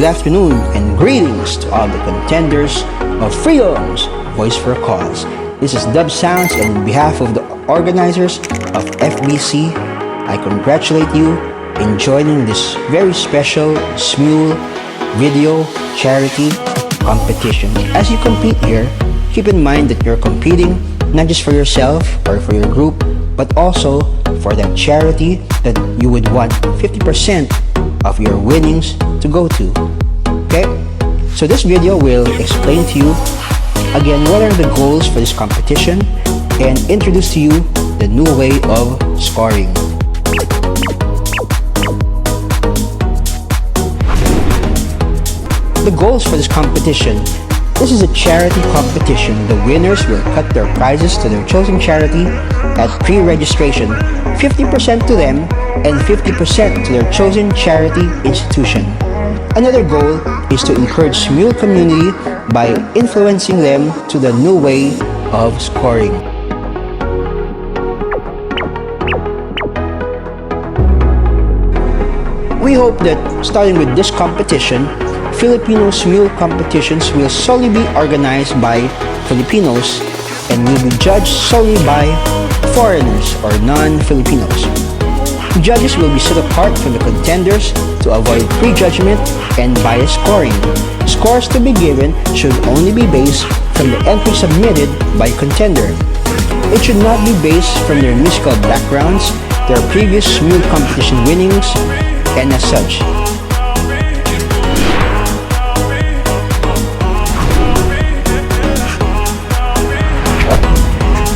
good afternoon, and greetings to all the contenders of Freedom's Voice for a Cause. This is Dub Sounds, and on behalf of the organizers of FBC, I congratulate you in joining this very special SMUL video charity competition. As you compete here, keep in mind that you're competing not just for yourself or for your group, but also for that charity that you would want 50% of your winnings to go to. Okay? So this video will explain to you again what are the goals for this competition and introduce to you the new way of scoring. The goals for this competition. This is a charity competition. The winners will cut their prizes to their chosen charity at pre-registration, 50% to them and 50% to their chosen charity institution. Another goal is to encourage SMUL community by influencing them to the new way of scoring. We hope that starting with this competition, Filipino SMUL competitions will solely be organized by Filipinos and will be judged solely by foreigners or non-Filipinos. Judges will be set apart from the contenders to avoid prejudgment and biased scoring. Scores to be given should only be based from the entry submitted by contender. It should not be based from their musical backgrounds, their previous SMUL competition winnings, and as such.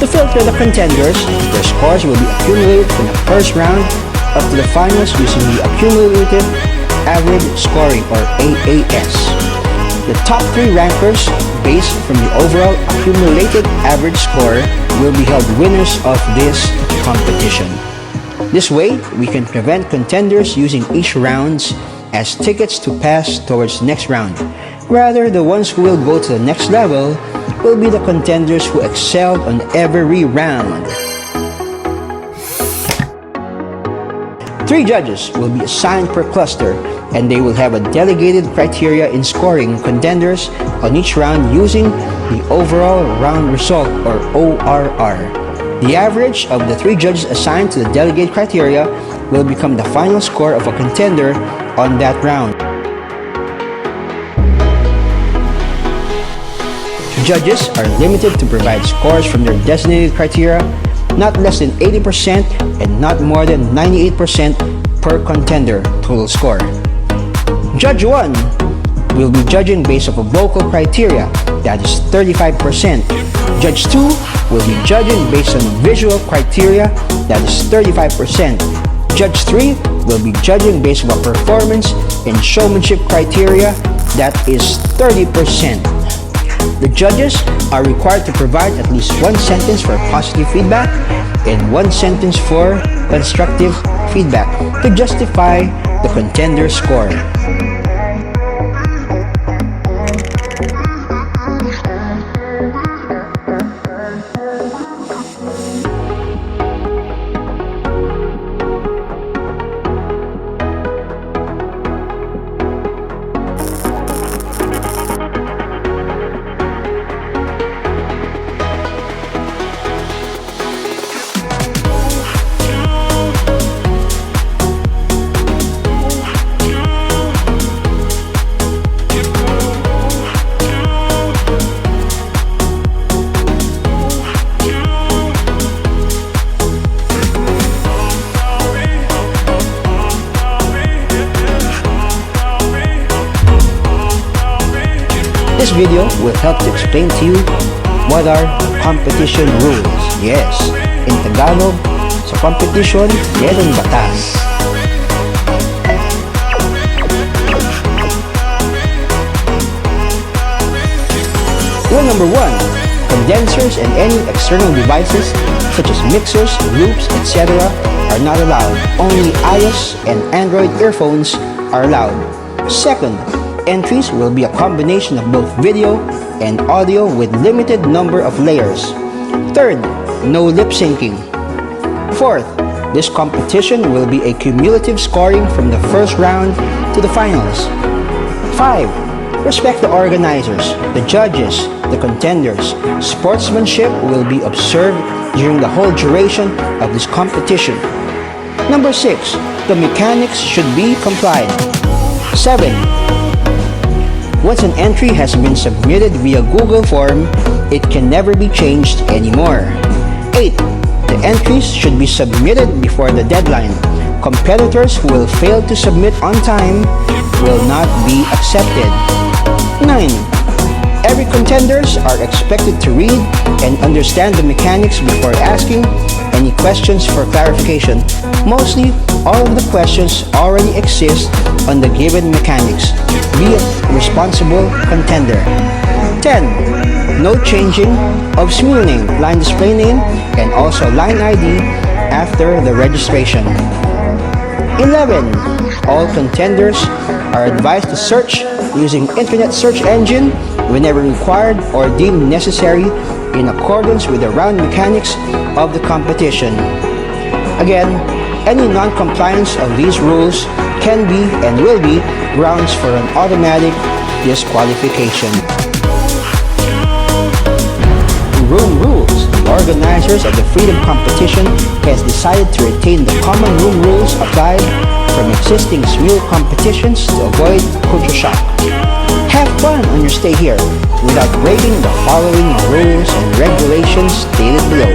To filter the contenders, their scores will be accumulated from the first round up to the finals using the Accumulated Average Scoring or AAS. The top 3 rankers, based from the overall accumulated average score, will be held winners of this competition. This way, we can prevent contenders using each rounds as tickets to pass towards the next round. Rather, the ones who will go to the next level will be the contenders who excelled on every round. 3 judges will be assigned per cluster, and they will have a delegated criteria in scoring contenders on each round using the overall round result or ORR. The average of the 3 judges assigned to the delegated criteria will become the final score of a contender on that round. Judges are limited to provide scores from their designated criteria, not less than 80% and not more than 98% per contender total score. Judge 1 will be judging based off of local criteria, that is 35%. Judge 2 will be judging based on visual criteria, that is 35%. Judge 3 will be judging based on performance and showmanship criteria, that is 30%. The judges are required to provide at least 1 sentence for positive feedback and 1 sentence for constructive feedback to justify the contender score. This video will help to explain to you what are competition rules. Yes, in Tagalog, sa competition, merong batas. Rule number 1, condensers and any external devices such as mixers, loops, etc. are not allowed. Only iOS and Android earphones are allowed. Second, entries will be a combination of both video and audio with limited number of layers. Third, no lip syncing. Fourth, this competition will be a cumulative scoring from the first round to the finals. 5. Respect the organizers, the judges, the contenders. Sportsmanship will be observed during the whole duration of this competition. Number 6. The mechanics should be complied. 7. Once an entry has been submitted via Google form, it can never be changed anymore. 8. The entries should be submitted before the deadline. Competitors who will fail to submit on time will not be accepted. 9. Every contenders are expected to read and understand the mechanics before asking any questions for clarification. Mostly, all of the questions already exist on the given mechanics. Be a responsible contender. 10. No changing of SMU name, line display name, and also line ID after the registration. 11. All contenders are advised to search using internet search engine whenever required or deemed necessary in accordance with the round mechanics of the competition. Again, any non-compliance of these rules can be and will be grounds for an automatic disqualification. Room rules. The organizers of the Freedom Competition has decided to retain the common room rules applied from existing SMU competitions to avoid culture shock. Have fun on your stay here without breaking the following rules and regulations stated below.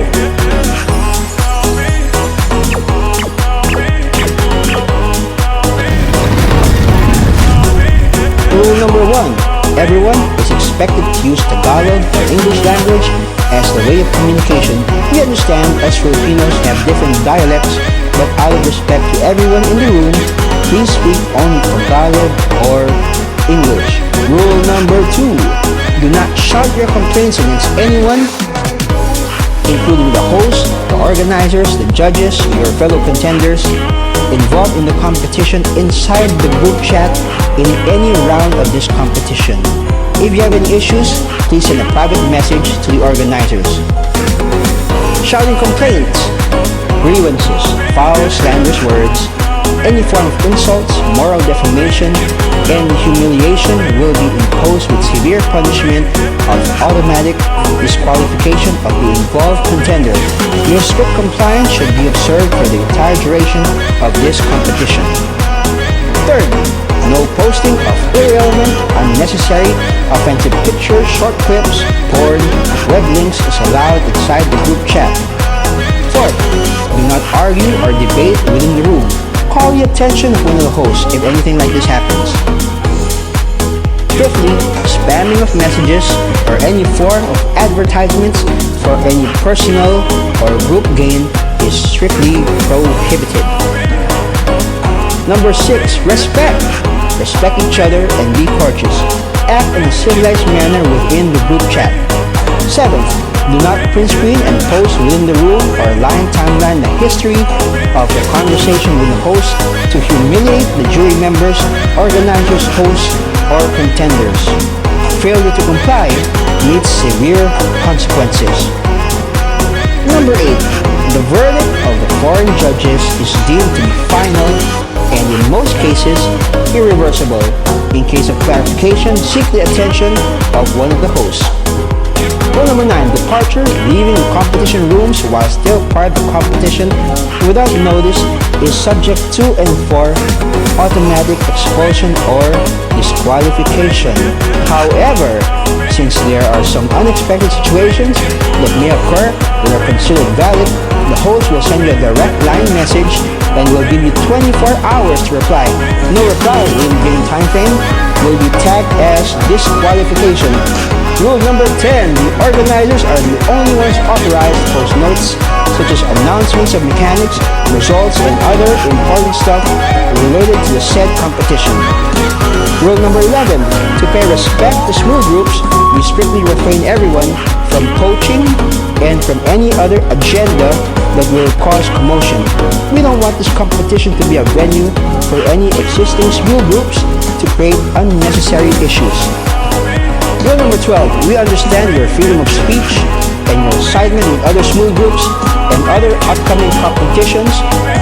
Rule number 1. Everyone is expected to use Tagalog or English language as the way of communication. We understand us Filipinos have different dialects, but out of respect to everyone in the room, please speak only Tagalog or English. Rule number 2. Do not shout your complaints against anyone, including the host, the organizers, the judges, your fellow contenders involved in the competition inside the group chat in any round of this competition. If you have any issues, please send a private message to the organizers. Shouting complaints, grievances, foul, slanderous words, any form of insults, moral defamation, and humiliation will be imposed with severe punishment of automatic disqualification of the involved contender. Your strict compliance should be observed for the entire duration of this competition. Third, no posting of irrelevant, unnecessary, offensive pictures, short clips, porn, web links is allowed inside the group chat. Fourth, do not argue or debate within the room. Call the attention of one of the hosts if anything like this happens. Fifthly, spamming of messages or any form of advertisements for any personal or group gain is strictly prohibited. Number 6, respect. Respect each other and be courteous. Act in a civilized manner within the group chat. 7th, do not print screen and post within the room or line timeline the history of the conversation with the host to humiliate the jury members, organizers, hosts, or contenders. Failure to comply meets severe consequences. Number 8, the verdict of the foreign judges is deemed to be final and in most cases irreversible. In case of clarification, seek the attention of one of the hosts. Rule number 9, departure, leaving the competition rooms while still part of the competition without notice is subject to and for automatic expulsion or disqualification. However, since there are some unexpected situations that may occur that are considered valid, the host will send you a direct line message and will give you 24 hours to reply. No reply within the given time frame will be tagged as disqualification. Rule number 10, the organizers are the only ones authorized to post notes such as announcements of mechanics, results, and other important stuff related to the said competition. Rule number 11, to pay respect to SMU groups, we strictly refrain everyone from coaching and from any other agenda that will cause commotion. We don't want this competition to be a venue for any existing SMU groups to create unnecessary issues. Rule number 12, we understand your freedom of speech and your assignment with other smooth groups and other upcoming competitions,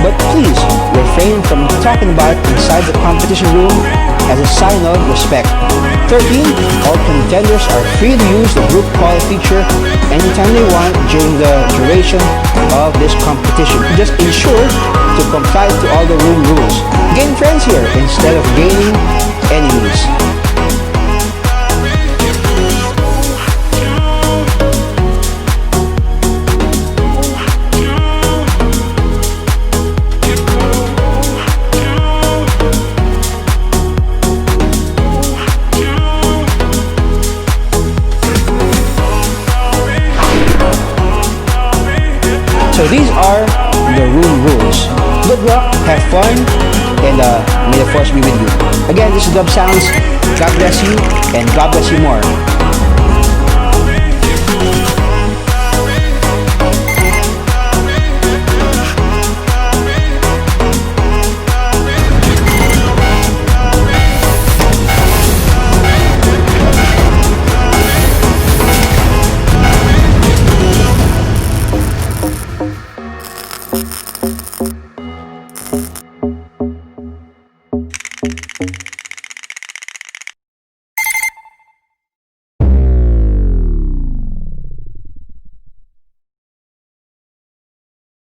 but please refrain from talking about it inside the competition room as a sign of respect. 13. All contenders are free to use the group call feature anytime they want during the duration of this competition. Just ensure to comply to all the room rules. Gain friends here instead of gaining enemies. So these are the room rules. Good luck, have fun, and may the force be with you. Again, this is Dub Sounds. God bless you, and God bless you more.